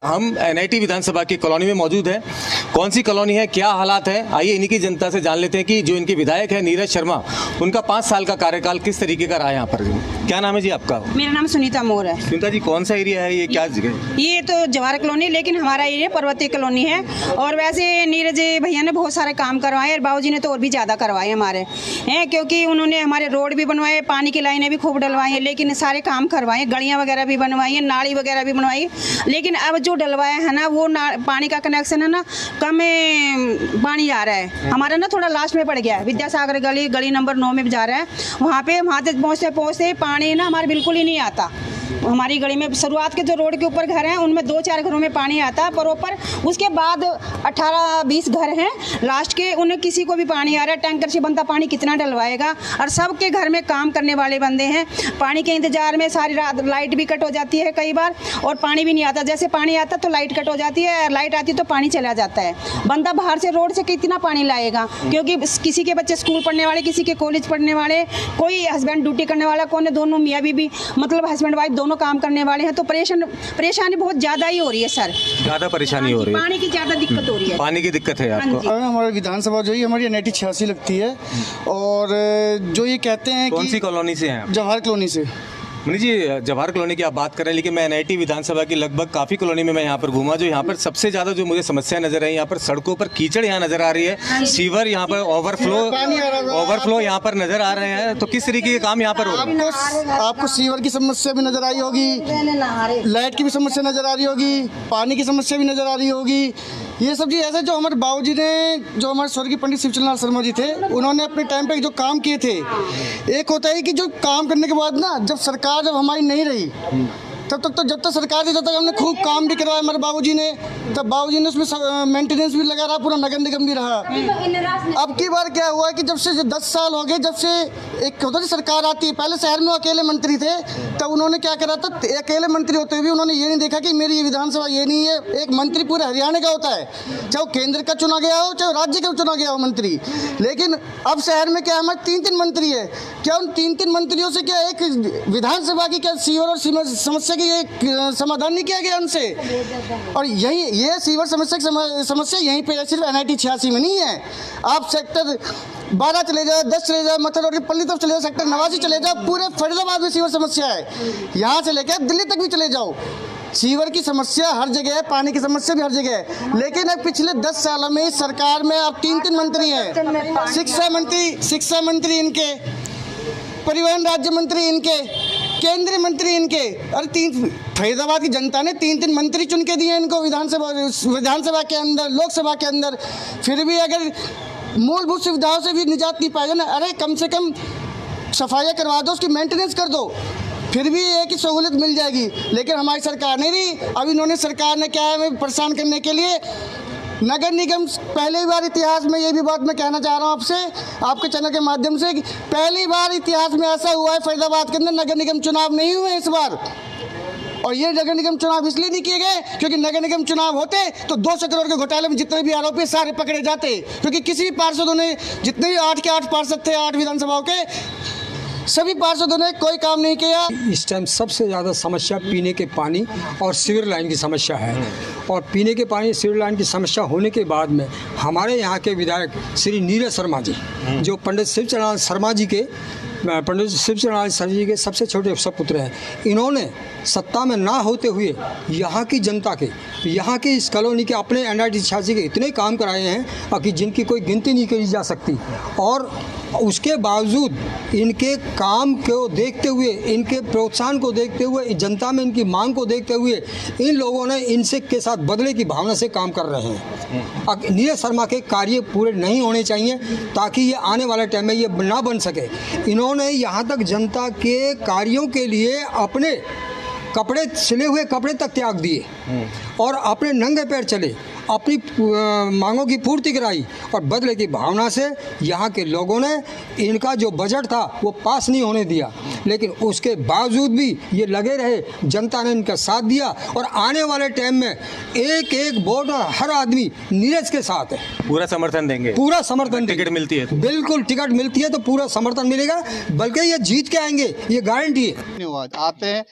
हम एनआईटी विधानसभा की कॉलोनी में मौजूद हैं। कौन सी कॉलोनी है, क्या हालात है, आइए इन्हीं की जनता से जान लेते हैं कि जो इनके विधायक है नीरज शर्मा, उनका 5 साल का कार्यकाल किस तरीके का रहा यहाँ पर। क्या नाम है जी आपका? मेरा नाम सुनीता मोर है। सुनीता जी, कौन सा एरिया है ये, क्या जगह? ये तो जवाहर कॉलोनी, लेकिन हमारा एरिया पर्वतीय कॉलोनी है। और वैसे नीरज भैया ने बहुत सारे काम करवाए और बाबूजी ने तो और भी ज़्यादा करवाए हमारे हैं, क्योंकि उन्होंने हमारे रोड भी बनवाए, पानी की लाइनें भी खूब डलवाई हैं, लेकिन सारे काम करवाए, गलियाँ वगैरह भी बनवाई हैं, नाली वगैरह भी बनवाई। लेकिन अब जो डलवाया है ना, वो पानी का कनेक्शन है ना, कम पानी आ रहा है हमारा ना, थोड़ा लास्ट में पड़ गया है। विद्यासागर गली नंबर 9 में जा रहा है, वहाँ तक पहुँचते पानी ना हमारे बिल्कुल ही नहीं आता। हमारी गली में शुरुआत के जो रोड के ऊपर घर हैं उनमें 2-4 घरों में पानी आता है प्रॉपर। उसके बाद 18-20 घर हैं लास्ट के, उन्हें किसी को भी पानी आ रहा है। टैंकर से बनता पानी कितना डलवाएगा। और सबके घर में काम करने वाले बंदे हैं, पानी के इंतजार में सारी रात लाइट भी कट हो जाती है कई बार, और पानी भी नहीं आता। जैसे पानी आता तो लाइट कट हो जाती है, लाइट आती तो पानी चला जाता है। बंदा बाहर से रोड से कितना पानी लाएगा, क्योंकि किसी के बच्चे स्कूल पढ़ने वाले, किसी के कॉलेज पढ़ने वाले, कोई हस्बैंड ड्यूटी करने वाला, कौन दोनों मियाँ बीवी, मतलब हस्बैंड वाइफ दोनों काम करने वाले हैं। तो परेशानी बहुत ज़्यादा ही हो रही है सर, ज़्यादा परेशानी हो रही है, पानी की ज़्यादा दिक्कत हो रही है। पानी की दिक्कत है आपको? हमारी विधानसभा जो है हमारी एनआईटी 86 लगती है। और जो ये कहते हैं कौन सी कॉलोनी से हैं? जवाहर कॉलोनी से। मनीष जी, जवाहर कॉलोनी की आप बात कर रहे हैं, लेकिन मैं एनआईटी विधानसभा की लगभग काफ़ी कॉलोनी में मैं यहाँ पर घूमा। जो यहाँ पर सबसे ज़्यादा जो मुझे समस्या नजर आई, यहाँ पर सड़कों पर कीचड़ यहाँ नजर आ रही है, सीवर यहाँ पर ओवरफ्लो यहाँ पर नजर आ रहे हैं। तो किस तरीके के काम यहाँ पर हो रहे हैं? आपको सीवर की समस्या भी नजर आई होगी, लाइट की भी समस्या नजर आ रही होगी, पानी की समस्या भी नजर आ रही होगी। ये सब चीज़ ऐसे जो हमारे बाबूजी ने, जो हमारे स्वर्गीय पंडित शिवचंद्र शर्मा जी थे, उन्होंने अपने टाइम पे जो काम किए थे। एक होता है कि जो काम करने के बाद ना, जब हमारी नहीं रही तब तक, तो जब तक सरकार थी तब तक हमने खूब काम भी करवाया हमारे बाबूजी ने। तब बाबूजी ने उसमें मेंटेनेंस भी लगा रहा, पूरा नगर निगम भी रहा। अब की बार क्या हुआ कि जब से 10 साल हो गए, जब से एक होता है सरकार आती है, पहले शहर में अकेले मंत्री थे, तब उन्होंने क्या करा था, अकेले मंत्री होते हुए उन्होंने ये नहीं देखा कि मेरी ये विधानसभा ये नहीं है। एक मंत्री पूरे हरियाणा का होता है, चाहे वो केंद्र का चुना गया हो, चाहे राज्य का चुना गया हो मंत्री। लेकिन अब शहर में क्या हमारे 3-3 मंत्री है। क्या उन 3-3 मंत्रियों से क्या एक विधानसभा की क्या सीवर और समस्या ये समाधान नहीं किया गया उनसे? और यही ये सीवर समस्या यहीं पे सिर्फ एनआईटी 86 में नहीं है। आप सेक्टर 12 चले जाओ, 10 चले जाओ, मथुरा रोड की पल्ली तरफ चले जाओ, सेक्टर 89 चले जाओ, पूरे फरीदाबाद में सीवर समस्या है। यहाँ से लेकर दिल्ली तक भी चले जाओ, सीवर की समस्या हर जगह है, पानी की समस्या भी हर जगह है। लेकिन अब पिछले 10 सालों में इस सरकार में अब 3-3 मंत्री हैं। शिक्षा मंत्री इनके, परिवहन राज्य मंत्री इनके, केंद्रीय मंत्री इनके। अरे फरीदाबाद की जनता ने 3-3 मंत्री चुन के दिए इनको विधानसभा के अंदर, लोकसभा के अंदर। फिर भी अगर मूलभूत सुविधाओं से भी निजात नहीं पाएगा ना, अरे कम से कम सफाइयाँ करवा दो, उसकी मेंटेनेंस कर दो, फिर भी एक ही सहूलियत मिल जाएगी। लेकिन हमारी सरकार नहीं रही। अब इन्होंने, सरकार ने क्या है, हमें परेशान करने के लिए नगर निगम, पहली बार इतिहास में, ये भी बात मैं कहना चाह रहा हूँ आपसे, आपके चैनल के माध्यम से, कि पहली बार इतिहास में ऐसा हुआ है फरीदाबाद के अंदर नगर निगम चुनाव नहीं हुए इस बार। और ये नगर निगम चुनाव इसलिए नहीं किए गए क्योंकि नगर निगम चुनाव होते तो 200 करोड़ के घोटाले में जितने भी आरोपी सारे पकड़े जाते, क्योंकि किसी भी पार्षदों ने, जितने भी 8 के 8 पार्षद थे 8 विधानसभाओं के, सभी पार्षदों ने कोई काम नहीं किया। इस टाइम सबसे ज़्यादा समस्या पीने के पानी और सीवर लाइन की समस्या है। और पीने के पानी, सीवर लाइन की समस्या होने के बाद में हमारे यहाँ के विधायक श्री नीरज शर्मा जी, जो पंडित शिवचंद्र शर्मा जी के सबसे छोटे सपुत्र हैं, इन्होंने सत्ता में ना होते हुए यहाँ की जनता के, यहाँ की इस कॉलोनी के, अपने एनआईटी 86 के इतने काम कराए हैं कि जिनकी कोई गिनती नहीं करी जा सकती। और उसके बावजूद इनके काम को देखते हुए, इनके प्रोत्साहन को देखते हुए, जनता में इनकी मांग को देखते हुए, इन लोगों ने इनसे के साथ बदले की भावना से काम कर रहे हैं। नीरज शर्मा के कार्य पूरे नहीं होने चाहिए ताकि ये आने वाले टाइम में ये ना बन सके। इन्होंने यहाँ तक जनता के कार्यों के लिए अपने कपड़े, सिले हुए कपड़े तक त्याग दिए और अपने नंगे पैर चले, अपनी मांगों की पूर्ति कराई। और बदले की भावना से यहाँ के लोगों ने इनका जो बजट था वो पास नहीं होने दिया, लेकिन उसके बावजूद भी ये लगे रहे, जनता ने इनका साथ दिया। और आने वाले टाइम में एक एक वोट और हर आदमी नीरज के साथ है, पूरा समर्थन देंगे, पूरा समर्थन। टिकट मिलती है तो? बिल्कुल, टिकट मिलती है तो पूरा समर्थन मिलेगा, बल्कि ये जीत के आएंगे, ये गारंटी है। धन्यवाद। आते हैं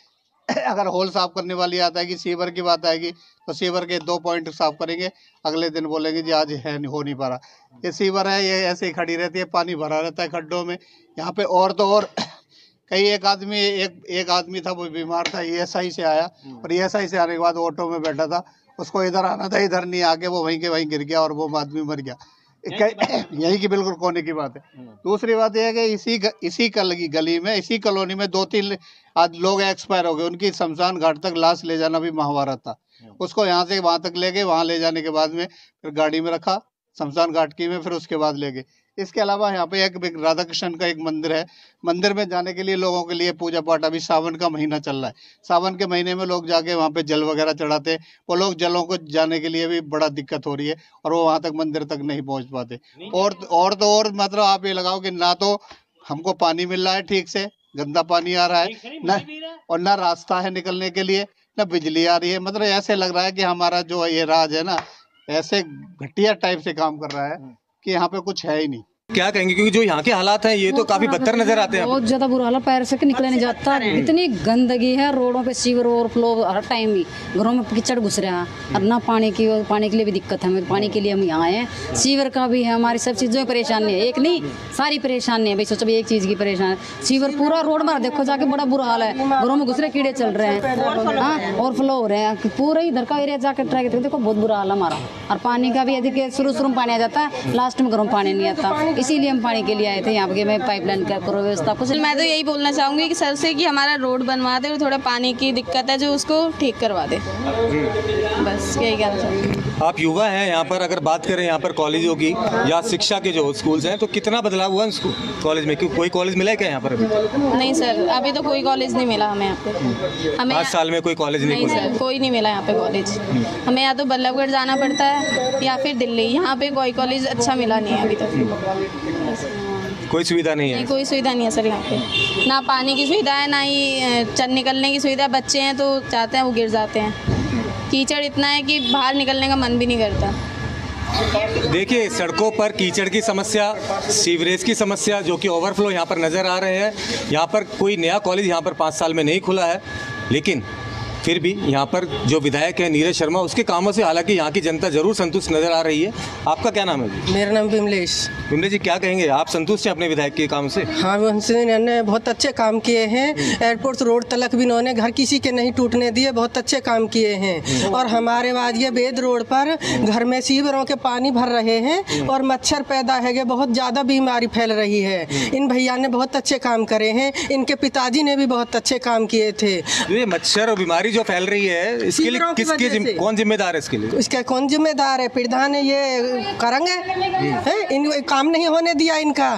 अगर होल साफ करने वाली आता है कि सीवर की बात आएगी तो सीवर के 2 पॉइंट साफ करेंगे, अगले दिन बोलेंगे जी आज है हो नहीं पा रहा। ये सीवर है, ये ऐसे ही खड़ी रहती है, पानी भरा रहता है खड्डों में यहाँ पे। और तो और कई एक आदमी था, वो बीमार था, ESI से आया, और ESI से आने के बाद ऑटो में बैठा था, उसको इधर आना था, इधर नहीं आके वो वहीं के वहीं गिर गया और वो आदमी मर गया। यही की बिल्कुल कोने की बात है। दूसरी बात यह है कि इसी गली में, इसी कॉलोनी में 2-3 लोग एक्सपायर हो गए, उनकी शमशान घाट तक लाश ले जाना भी महाभारत था। उसको यहाँ से वहां तक ले गए, वहां ले जाने के बाद में फिर गाड़ी में रखा शमशान घाट की में, फिर उसके बाद ले गए। इसके अलावा यहाँ पे एक राधा कृष्ण का एक मंदिर है, मंदिर में जाने के लिए लोगों के लिए पूजा पाठ, अभी सावन का महीना चल रहा है, सावन के महीने में लोग जाके वहाँ पे जल वगैरह चढ़ाते, वो लोग जलों को जाने के लिए भी बड़ा दिक्कत हो रही है और वो वहाँ तक मंदिर तक नहीं पहुँच पाते। और मतलब आप ये लगाओ कि ना तो हमको पानी मिल रहा है ठीक से, गंदा पानी आ रहा है ना, और ना रास्ता है निकलने के लिए, ना बिजली आ रही है। मतलब ऐसे लग रहा है कि हमारा जो ये राज है ना, ऐसे घटिया टाइप से काम कर रहा है कि यहाँ पे कुछ है ही नहीं। क्या कहेंगे, क्योंकि जो यहाँ के हालात हैं ये तो काफी बदतर नजर आते हैं। बहुत ज्यादा बुरा हाल है, पैर से निकला नहीं जाता, इतनी गंदगी है, रोडों पे सीवर ओवरफ्लो हर टाइम ही, घरों में कीचड़ घुस रहा है, और ना पानी के लिए भी दिक्कत है। पानी के लिए हम यहाँ आए हैं, सीवर का भी है, हमारी सब चीज़ों में परेशानी है, एक नहीं सारी परेशानी है भाई। सोचो एक चीज़ की परेशानी है, सीवर पूरा रोड में देखो जाके बड़ा बुरा हाल है, घरों में घुस रहे कीड़े चल रहे हैं, हाँ ओवरफ्लो हो रहे हैं, पूरा इधर का एरिया जाकर ट्राई करते देखो बहुत बुरा हाल है हमारा। और पानी का भी यदि शुरू में पानी आ जाता है, लास्ट में घरों में पानी नहीं आता, इसीलिए हम पानी के लिए आए थे यहाँ पे। मैं पाइपलाइन का करो व्यवस्था कुछ। मैं तो यही बोलना चाहूँगी कि सर से कि हमारा रोड बनवा दे और थोड़ा पानी की दिक्कत है जो उसको ठीक करवा दे, बस यही कहना चाहूँगी। आप युवा हैं यहाँ पर, अगर बात करें यहाँ पर कॉलेजों की या शिक्षा के जो स्कूल्स हैं, तो कितना बदलाव हुआ कॉलेज में? क्यों कोई कॉलेज मिला है क्या यहाँ पर अभी? नहीं सर, अभी तो कोई कॉलेज नहीं मिला हमें यहाँ पे। हमें 5 साल में कोई कॉलेज नहीं सर, कोई नहीं मिला यहाँ पे कॉलेज। हमें या तो बल्लभगढ़ जाना पड़ता है या फिर दिल्ली, यहाँ पे कोई कॉलेज अच्छा मिला नहीं है अभी तक। कोई सुविधा नहीं है? कोई सुविधा नहीं है सर यहाँ पे, ना पानी की सुविधा है, ना ही निकलने की सुविधा। बच्चे हैं तो चाहते हैं वो गिर जाते हैं, कीचड़ इतना है कि बाहर निकलने का मन भी नहीं करता। देखिए, सड़कों पर कीचड़ की समस्या, सीवरेज की समस्या, जो कि ओवरफ्लो यहाँ पर नज़र आ रहे हैं। यहाँ पर कोई नया कॉलेज यहाँ पर 5 साल में नहीं खुला है, लेकिन फिर भी यहाँ पर जो विधायक है नीरज शर्मा, उसके कामों से हालांकि यहाँ की जनता जरूर संतुष्ट नजर आ रही है। आपका क्या नाम है? मेरा नाम विमलेश। विमलेश जी, क्या कहेंगे, आप संतुष्ट हैं अपने विधायक के काम से? हाँ, उन्होंने बहुत अच्छे काम किए हैं। एयरपोर्ट रोड तलक भी उन्होंने घर किसी के नहीं टूटने दिए, बहुत अच्छे काम किए हैं। और हमारे बाद ये बेद रोड पर घर में सीवरों के पानी भर रहे हैं और मच्छर पैदा है, बहुत ज़्यादा बीमारी फैल रही है। इन भैया ने बहुत अच्छे काम करे हैं, इनके पिताजी ने भी बहुत अच्छे काम किए थे। ये मच्छर और बीमारी जो फैल रही है, इसके लिए कौन जिम्मेदार है? इसके लिए इसका कौन जिम्मेदार है? प्रधान है, ये करेंगे। इन काम नहीं होने दिया इनका,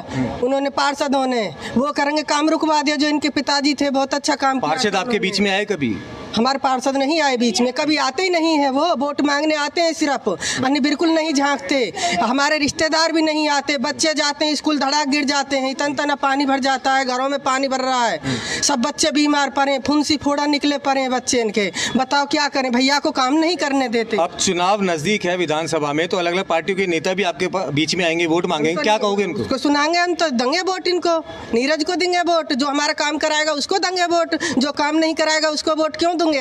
उन्होंने पार्षदों ने वो करेंगे, काम रुकवा दिया। जो इनके पिताजी थे बहुत अच्छा काम। पार्षद आपके बीच में आए कभी? हमारे पार्षद नहीं आए बीच में, कभी आते ही नहीं है। वो वोट मांगने आते हैं सिर्फ, अन्य बिल्कुल नहीं झांकते। हमारे रिश्तेदार भी नहीं आते, बच्चे जाते हैं स्कूल, धड़ाक गिर जाते हैं, इतना पानी भर जाता है, घरों में पानी भर रहा है, सब बच्चे बीमार पड़े, फुंसी फोड़ा निकले पड़े हैं बच्चे इनके। बताओ क्या करें, भैया को काम नहीं करने देते। अब चुनाव नजदीक है विधानसभा में, तो अलग अलग पार्टियों के नेता भी आपके बीच में आएंगे, वोट मांगेंगे, क्या कहोगे उनको? उसको सुनाएंगे, हम तो देंगे वोट इनको, नीरज को देंगे वोट। जो हमारा काम कराएगा उसको देंगे वोट, जो काम नहीं कराएगा उसको वोट क्यों देंगे?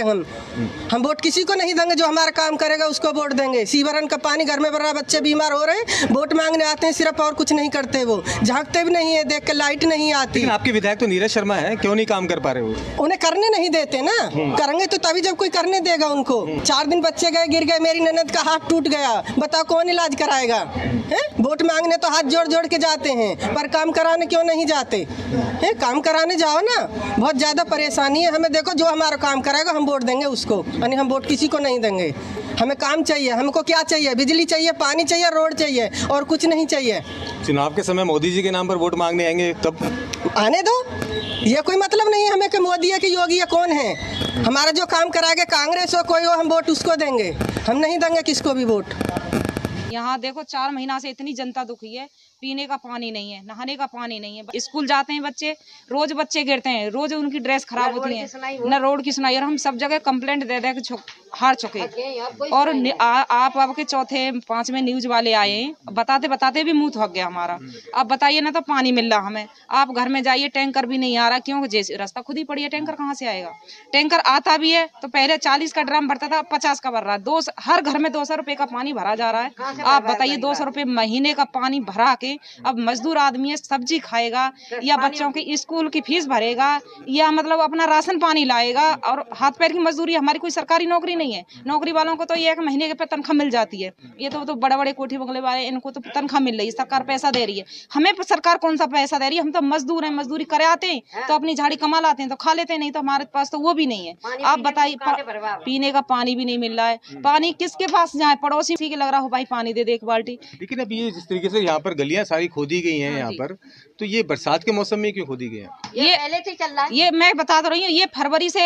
हम वोट किसी को नहीं देंगे, जो हमारा काम करेगा उसको वोट देंगे। सीवरन का पानी घर में भर रहा है, बच्चे बीमार हो रहे हैं, वोट मांगने आते हैं सिर्फ, और कुछ नहीं करते। वो झांकते भी नहीं है, देख के लाइट नहीं आती। लेकिन आपके विधायक तो नीरज शर्मा है, क्यों नहीं काम कर पा रहे हो? उन्हें करने नहीं देते ना, करेंगे तो तभी जब कोई करने देगा उनको। 4 दिन बच्चे गए, गिर गए, मेरी ननद का हाथ टूट गया, बताओ कौन इलाज कराएगा? वोट मांगने तो हाथ जोड़ जोड़ के जाते हैं, पर काम कराने क्यों नहीं जाते? काम कराने जाओ ना, बहुत ज्यादा परेशानी है हमें। देखो, जो हमारा काम कराएगा हम वोट देंगे उसको, यानी हम वोट किसी को नहीं देंगे। हमें काम चाहिए। हमको क्या चाहिए? बिजली चाहिए, पानी चाहिए, रोड चाहिए, और कुछ नहीं चाहिए। चुनाव के समय मोदी जी के नाम पर वोट मांगने आएंगे, तब आने दो, ये कोई मतलब नहीं है हमें कि मोदी है कि योगी है, कौन है। हमारा जो काम कराएगा, कांग्रेस हो कोई हो, हम वोट उसको देंगे, हम नहीं देंगे किसको भी वोट। यहाँ देखो 4 महीना से इतनी जनता दुखी है, पीने का पानी नहीं है, नहाने का पानी नहीं है। स्कूल जाते हैं बच्चे, रोज बच्चे गिरते हैं, रोज उनकी ड्रेस खराब होती है, न रोड की सुनाई। और हम सब जगह कंप्लेंट दे दे के हार चुके। और आप आपके चौथे 5वें न्यूज वाले आए हैं, बताते बताते भी मुंह थक गया हमारा। आप बताइए ना, तो पानी मिल रहा हमें, आप घर में जाइए टैंकर भी नहीं आ रहा। क्यों? जैसे रास्ता खुद ही पड़ी है, टैंकर कहाँ से आएगा? टैंकर आता भी है तो पहले 40 का ड्रम भरता था, 50 का भर रहा है। हर घर में 200 रुपए का पानी भरा जा रहा है। आप बताइए 200 रुपए महीने का पानी भरा के अब मजदूर आदमी है, सब्जी खाएगा या बच्चों की स्कूल की फीस भरेगा या मतलब अपना राशन पानी लाएगा? और हाथ पैर की मजदूरी। हमारी कोई सरकारी नौकरी नहीं है। नौकरी वालों को तो ये एक महीने के तनख्वाह मिल जाती है। ये तो बड़े बड़े कोठी बंगले वाले, इनको तो तनख्वाह मिल रही है, सरकार पैसा दे रही है। हमें सरकार कौन सा पैसा दे रही है? हम तो मजदूर हैं, मजदूरी करे आते हैं तो अपनी झाड़ी कमा लाते हैं तो खा लेते हैं, नहीं तो हमारे पास तो वो भी नहीं है। आप बताइए, पीने का पानी भी नहीं मिल रहा है। पानी किसके पास जाए? पड़ोसी के लग रहा हो भाई पानी दे दे एक बाल्टी। लेकिन अब ये जिस तरीके से यहाँ पर गलियां सारी खोदी गई हैं यहाँ पर, तो ये बरसात के मौसम में क्यों खोदी गई है? ये पहले से चल रहा है। ये मैं बता तो रही हूँ, ये फरवरी से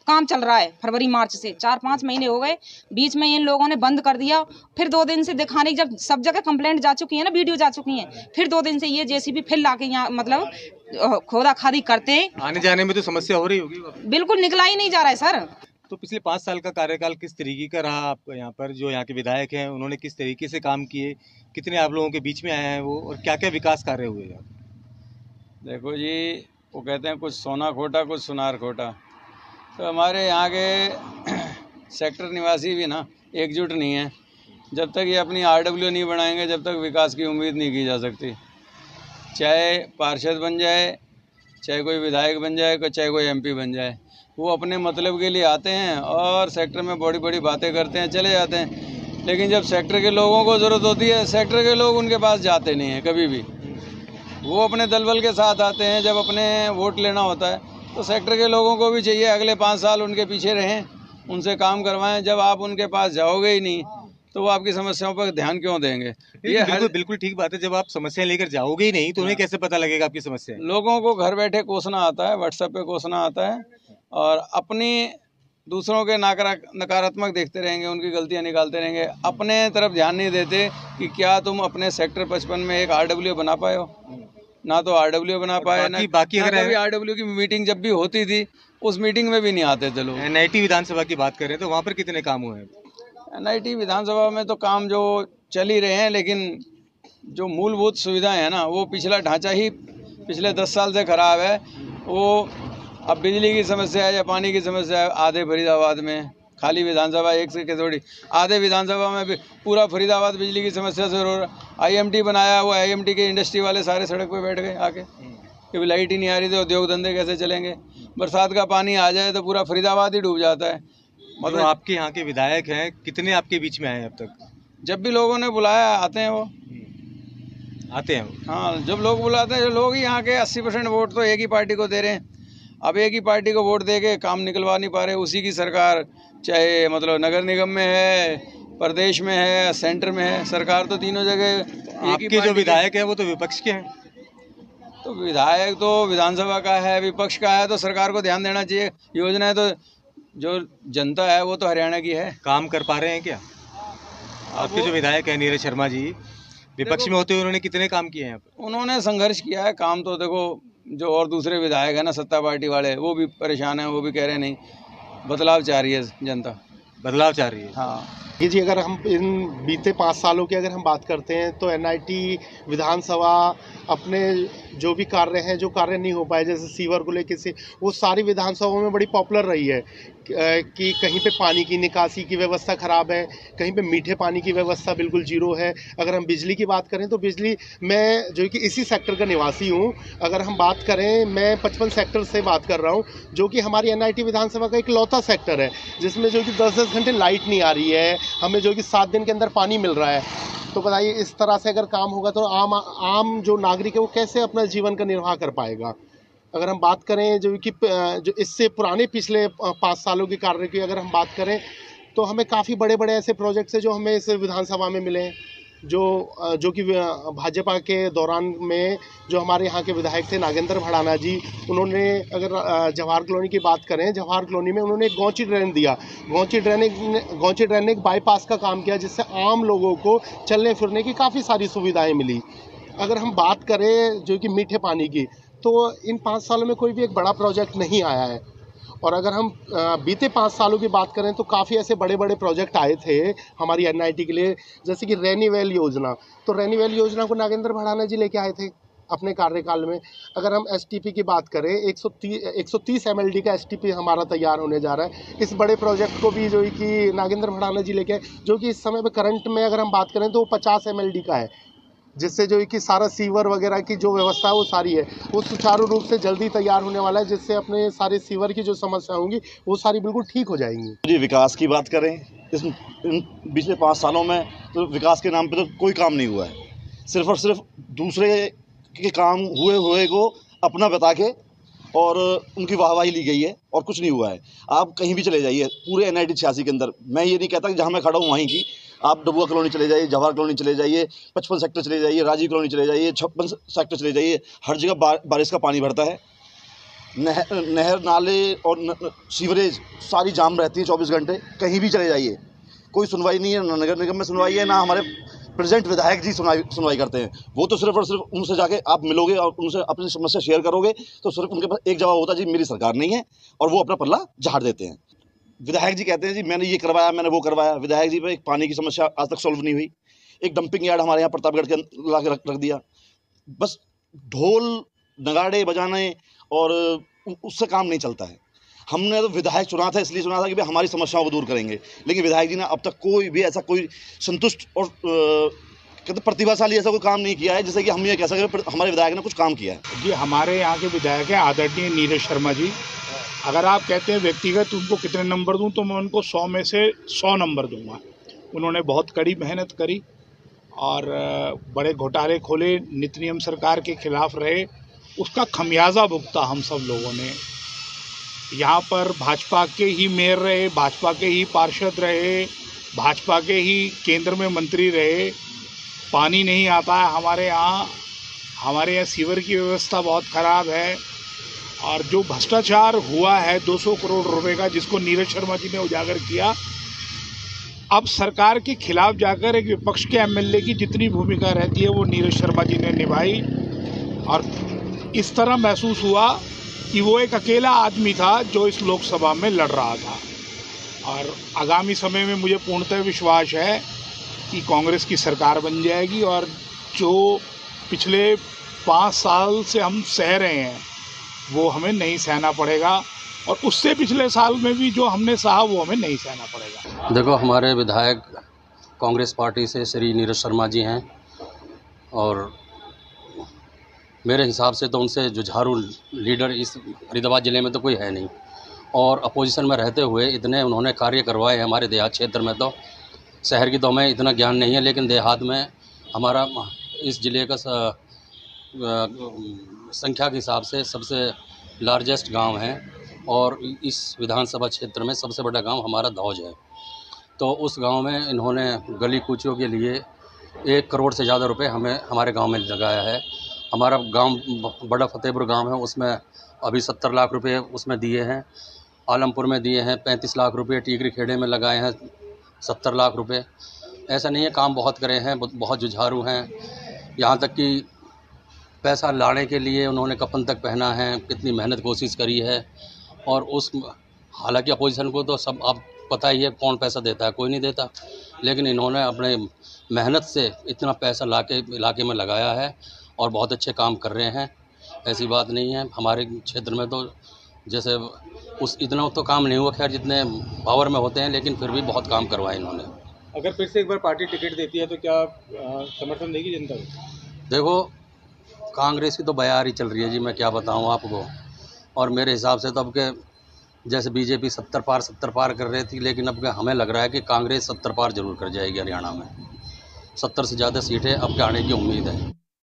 काम चल रहा है, फरवरी मार्च से 4-5 महीने हो गए। बीच में इन लोगों ने बंद कर दिया। फिर 2 दिन से दिखाने, जब सब जगह कंप्लेंट जा चुकी है ना, वीडियो जा चुकी है, फिर 2 दिन से ये जेसीबी फिर लाके यहाँ मतलब खोदा खादी करते हैं। आने जाने में तो समस्या हो रही होगी। बिल्कुल निकला ही नहीं जा रहा है सर। तो पिछले 5 साल का कार्यकाल किस तरीके का रहा आपका यहाँ पर? जो यहाँ के विधायक हैं उन्होंने किस तरीके से काम किए, कितने आप लोगों के बीच में आए हैं वो, और क्या क्या विकास कार्य हुए? देखो जी, वो कहते हैं कुछ सोना खोटा कुछ सुनार खोटा। तो हमारे यहाँ के सेक्टर निवासी भी ना एकजुट नहीं है। जब तक ये अपनी RW नहीं बनाएंगे, जब तक विकास की उम्मीद नहीं की जा सकती। चाहे पार्षद बन जाए, चाहे कोई विधायक बन जाए, चाहे कोई MP बन जाए, वो अपने मतलब के लिए आते हैं और सेक्टर में बड़ी बड़ी बातें करते हैं, चले जाते हैं। लेकिन जब सेक्टर के लोगों को ज़रूरत होती है, सेक्टर के लोग उनके पास जाते नहीं हैं कभी भी। वो अपने दलबल के साथ आते हैं। जब अपने वोट लेना होता है तो सेक्टर के लोगों को भी चाहिए अगले 5 साल उनके पीछे रहें, उनसे काम करवाएं। जब आप उनके पास जाओगे ही नहीं तो वो आपकी समस्याओं पर ध्यान क्यों देंगे? ये बिल्कुल ठीक बात है। जब आप समस्या लेकर जाओगे ही नहीं तो उन्हें कैसे पता लगेगा आपकी समस्या? लोगों को घर बैठे कोसना आता है, व्हाट्सएप पे कोसना आता है, और अपनी दूसरों के नकारात्मक देखते रहेंगे, उनकी गलतियां निकालते रहेंगे। अपने तरफ ध्यान नहीं देते कि क्या तुम अपने सेक्टर 55 में एक RW बना पाए हो? ना तो RW बना पाए, ना बाकी अगर कभी RW की मीटिंग जब भी होती थी उस मीटिंग में भी नहीं आते थे लोग। NIT विधानसभा की बात करें तो वहाँ पर कितने काम हुए हैं? NIT विधानसभा में तो काम जो चल ही रहे हैं, लेकिन जो मूलभूत सुविधाएं हैं ना, वो पिछला ढांचा ही पिछले 10 साल से खराब है। वो अब बिजली की समस्या है या पानी की समस्या है आधे फरीदाबाद में, खाली विधानसभा एक से थोड़ी, आधे विधानसभा में भी पूरा फरीदाबाद बिजली की समस्या से रो रहा। IMT बनाया, वो IMT के इंडस्ट्री वाले सारे सड़क पे बैठ गए आके, क्योंकि लाइट ही नहीं आ रही थी। उद्योग धंधे कैसे चलेंगे? बरसात का पानी आ जाए तो पूरा फरीदाबाद ही डूब जाता है। मतलब आपके यहाँ के विधायक हैं, कितने आपके बीच में आए अब तक? जब भी लोगों ने बुलाया आते हैं, वो आते हैं। हाँ, जब लोग बुलाते हैं, जो लोग ही यहाँ के 80% वोट तो एक ही पार्टी को दे रहे हैं। अब एक ही पार्टी को वोट दे के काम निकलवा नहीं पा रहे। उसी की सरकार, चाहे मतलब नगर निगम में है, प्रदेश में है, सेंटर में है, सरकार तो तीनों जगह। आपके जो विधायक है वो तो विपक्ष के हैं। तो विधायक तो विधानसभा का है, विपक्ष का है, तो सरकार को ध्यान देना चाहिए। योजनाएं तो जो जनता है वो तो हरियाणा की है। काम कर पा रहे हैं क्या आपके जो विधायक है नीरज शर्मा जी? विपक्ष में होते हुए उन्होंने कितने काम किए हैं? उन्होंने संघर्ष किया है। काम तो देखो, जो और दूसरे विधायक है ना सत्ता पार्टी वाले, वो भी परेशान हैं, वो भी कह रहे नहीं, बदलाव चाह रही है जनता, बदलाव चाह रही है। हाँ जी, अगर हम इन बीते 5 सालों की अगर हम बात करते हैं तो NIT विधानसभा अपने जो भी कार्य हैं, जो कार्य नहीं हो पाए, जैसे सीवर को लेकर से, वो सारी विधानसभाओं में बड़ी पॉपुलर रही है कि कहीं पे पानी की निकासी की व्यवस्था ख़राब है, कहीं पे मीठे पानी की व्यवस्था बिल्कुल जीरो है। अगर हम बिजली की बात करें तो बिजली, मैं जो कि इसी सेक्टर का निवासी हूँ, अगर हम बात करें, मैं 55 सेक्टर से बात कर रहा हूँ, जो कि हमारी NIT विधानसभा का एक लौता सेक्टर है जिसमें जो कि 10-10 घंटे लाइट नहीं आ रही है, हमें जो कि 7 दिन के अंदर पानी मिल रहा है। तो बताइए, इस तरह से अगर काम होगा तो आम जो नागरिक है वो कैसे अपना जीवन का निर्वाह कर पाएगा? अगर हम बात करें जो कि जो इससे पुराने पिछले 5 सालों के कार्य की अगर हम बात करें तो हमें काफ़ी बड़े बड़े ऐसे प्रोजेक्ट्स हैं जो हमें इस विधानसभा में मिले हैं, जो कि भाजपा के दौरान में जो हमारे यहाँ के विधायक थे नागेंद्र भड़ाना जी, उन्होंने, अगर जवाहर कॉलोनी की बात करें, जवाहर कॉलोनी में उन्होंने एक गौची ड्रेन दिया। गौची ड्रेन एक बाईपास का काम किया जिससे आम लोगों को चलने फिरने की काफ़ी सारी सुविधाएं मिली। अगर हम बात करें जो कि मीठे पानी की, तो इन 5 सालों में कोई भी एक बड़ा प्रोजेक्ट नहीं आया है। और अगर हम बीते 5 सालों की बात करें तो काफ़ी ऐसे बड़े बड़े प्रोजेक्ट आए थे हमारी एनआईटी के लिए, जैसे कि रेनीवेल योजना। तो रेनीवेल योजना को नागेंद्र भड़ाना जी लेके आए थे अपने कार्यकाल में। अगर हम एसटीपी की बात करें, 130 एमएलडी का एसटीपी हमारा तैयार होने जा रहा है। इस बड़े प्रोजेक्ट को भी जो कि नागेंद्र भड़ाना जी लेके आए, जो कि इस समय पे करंट में अगर हम बात करें तो वो 50 एमएलडी का है, जिससे जो कि सारा सीवर वगैरह की जो व्यवस्था है वो सारी है, वो सुचारू रूप से जल्दी तैयार होने वाला है, जिससे अपने सारे सीवर की जो समस्या होंगी वो सारी बिल्कुल ठीक हो जाएंगी। जी, विकास की बात करें, इन पिछले 5 सालों में तो विकास के नाम पे तो कोई काम नहीं हुआ है। सिर्फ और सिर्फ दूसरे के काम हुए को अपना बता के और उनकी वाहवाही ली गई है और कुछ नहीं हुआ है। आप कहीं भी चले जाइए पूरे एनआईटी 86 के अंदर, मैं ये नहीं कहता कि जहाँ मैं खड़ा हूँ वहीं की, आप डबुआ कॉलोनी चले जाइए, जवाहर कॉलोनी चले जाइए, 55 सेक्टर चले जाइए, राजीव कॉलोनी चले जाइए, 56 सेक्टर चले जाइए, हर जगह बारिश का पानी भरता है। नहर नाले और सीवरेज सारी जाम रहती है 24 घंटे, कहीं भी चले जाइए कोई सुनवाई नहीं है, ना नगर निगम में सुनवाई है, ना हमारे प्रेजेंट विधायक जी सुनवाई करते हैं। वो तो सिर्फ और सिर्फ उनसे जाके आप मिलोगे और उनसे अपनी समस्या शेयर करोगे तो सिर्फ उनके पास एक जवाब होता है, जी मेरी सरकार नहीं है, और वो अपना पल्ला झाड़ देते हैं। विधायक जी कहते हैं जी मैंने ये करवाया, मैंने वो करवाया। विधायक जी पे एक पानी की समस्या आज तक सॉल्व नहीं हुई। एक डंपिंग यार्ड हमारे यहाँ प्रतापगढ़ के ला के रख दिया। बस ढोल नगाड़े बजाने और उससे काम नहीं चलता है। हमने तो विधायक चुना था, इसलिए चुना था कि भाई हमारी समस्याओं को दूर करेंगे, लेकिन विधायक जी ने अब तक कोई भी ऐसा कोई संतुष्ट और कहते प्रतिभाशाली ऐसा कोई काम नहीं किया है जिससे कि हम ये कह सकें हमारे विधायक ने कुछ काम किया है। जी, हमारे यहाँ के विधायक हैं आदरणीय नीरज शर्मा जी। अगर आप कहते हैं व्यक्तिगत उनको कितने नंबर दूं, तो मैं उनको 100 में से 100 नंबर दूंगा। उन्होंने बहुत कड़ी मेहनत करी और बड़े घोटाले खोले, नित्य नियम सरकार के खिलाफ रहे, उसका खमियाजा भुगता हम सब लोगों ने। यहाँ पर भाजपा के ही मेयर रहे, भाजपा के ही पार्षद रहे, भाजपा के ही केंद्र में मंत्री रहे। पानी नहीं आता है हमारे यहाँ सीवर की व्यवस्था बहुत ख़राब है, और जो भ्रष्टाचार हुआ है 200 करोड़ रुपए का, जिसको नीरज शर्मा जी ने उजागर किया, अब सरकार के खिलाफ जाकर एक विपक्ष के एमएलए की जितनी भूमिका रहती है वो नीरज शर्मा जी ने निभाई। और इस तरह महसूस हुआ कि वो एक अकेला आदमी था जो इस लोकसभा में लड़ रहा था। और आगामी समय में मुझे पूर्णतः विश्वास है कि कांग्रेस की सरकार बन जाएगी, और जो पिछले 5 साल से हम सह रहे हैं वो हमें नहीं सहना पड़ेगा, और उससे पिछले साल में भी जो हमने सहा वो हमें नहीं सहना पड़ेगा। देखो, हमारे विधायक कांग्रेस पार्टी से श्री नीरज शर्मा जी हैं, और मेरे हिसाब से तो उनसे जुझारू लीडर इस फरीदाबाद ज़िले में तो कोई है नहीं। और अपोजिशन में रहते हुए इतने उन्होंने कार्य करवाए हैं हमारे देहात क्षेत्र में। तो शहर की तो हमें इतना ज्ञान नहीं है, लेकिन देहात में हमारा इस ज़िले का संख्या के हिसाब से सबसे लार्जेस्ट गांव है, और इस विधानसभा क्षेत्र में सबसे बड़ा गांव हमारा धौज है। तो उस गांव में इन्होंने गली कूचों के लिए 1 करोड़ से ज़्यादा रुपए हमारे गांव में लगाया है। हमारा गांव बड़ा फतेहपुर गांव है, उसमें अभी 70 लाख रुपए उसमें दिए हैं। आलमपुर में दिए हैं 35 लाख रुपए, टीकरी खेड़े में लगाए हैं 70 लाख रुपए। ऐसा नहीं है, काम बहुत करे हैं, बहुत जुझारू हैं। यहाँ तक कि पैसा लाने के लिए उन्होंने कफन तक पहना है, कितनी मेहनत कोशिश करी है। और हालांकि अपोजिशन को तो सब आप पता ही है कौन पैसा देता है, कोई नहीं देता, लेकिन इन्होंने अपने मेहनत से इतना पैसा इलाके में लगाया है और बहुत अच्छे काम कर रहे हैं। ऐसी बात नहीं है। हमारे क्षेत्र में तो जैसे इतना तो काम नहीं हुआ खैर जितने पावर में होते हैं, लेकिन फिर भी बहुत काम करवाए इन्होंने। अगर फिर से एक बार पार्टी टिकट देती है तो क्या समर्थन देगी जनता को? देखो, कांग्रेस की तो बयारी चल रही है जी, मैं क्या बताऊं आपको। और मेरे हिसाब से तो अब के जैसे बीजेपी 70 पार कर रही थी, लेकिन अब हमें लग रहा है कि कांग्रेस 70 पार जरूर कर जाएगी। हरियाणा में 70 से ज़्यादा सीटें अब के आने की उम्मीद है।